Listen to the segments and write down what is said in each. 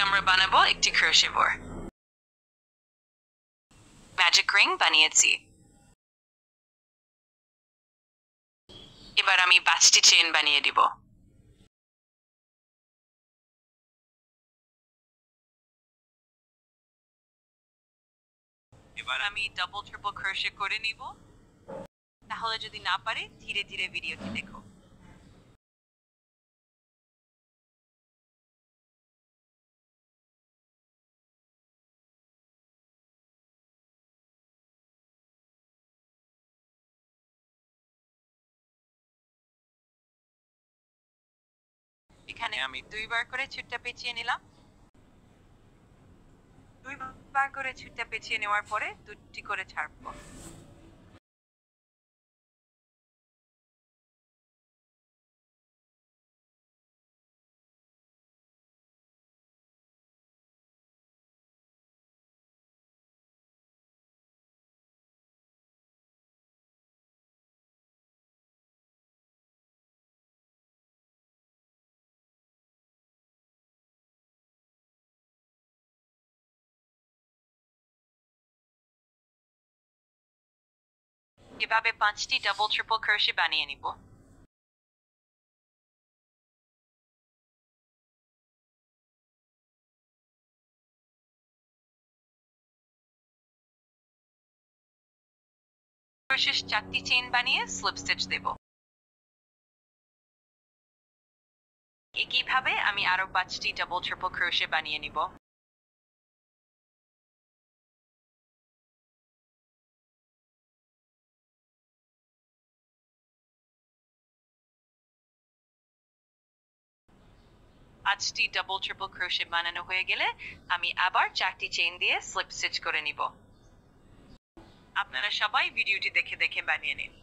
আমরা বানাবো একটি ক্রোশে বোর। ম্যাজিক রিং বানিয়েছি। এবার আমি 5টি চেইন বানিয়ে দিব। এবার আমি ডাবল ট্রিপল ক্রোশে করে নিব। তাহলে যদি না পারে ধীরে ধীরে ভিডিওটি দেখো। এখানে আমি 2বার করে ছুটটা পেঁচিয়ে নিলাম। 2বার করে ছুটটা পেঁচিয়ে নেওয়ার পরে 2টি করে ছাড়বো। এভাবে 5টি ডাবল ট্রিপল ক্রোশে বানিয়ে নিব। সর্বশেষ 4টি চেইন বানিয়ে স্লিপ স্টিচ দেব। একইভাবে আমি আরো 5টি ডাবল ট্রিপল ক্রোশে বানিয়ে নিব। পাঁচটি ডাবল ট্রিপল ক্রোশে বানানো হয়ে গেলে আমি আবার 4টি চেইন দিয়ে স্লিপ স্টিচ করে নিব। আপনারা সবাই ভিডিওটি দেখে দেখে বানিয়ে নিন।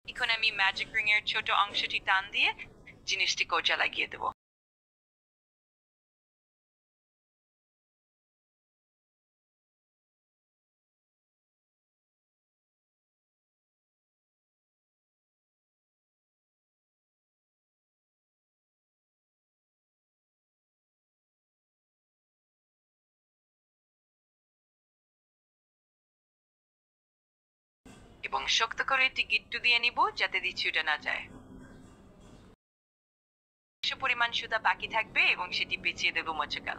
এখন আমি ম্যাজিক রিং এর ছোট অংশটি টান দিয়ে জিনিসটি কোজা লাগিয়ে দেব। এবং শক্ত করে একটি গিট্টু দিয়ে নিব যাতে দিয়ে ছুটে না যায়। কিছু পরিমাণ সুতা বাকি থাকবে এবং সেটি পেঁচিয়ে দেব মচকাল।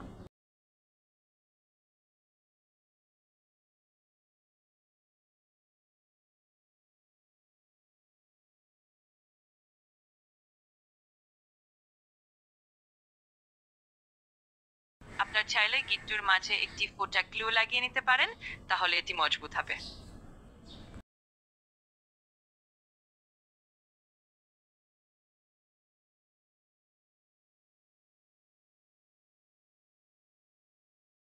আপনার চাইলে গিট্টুর মাঝে একটি ফোঁটা গ্লু লাগিয়ে নিতে পারেন, তাহলে এটি মজবুত হবে।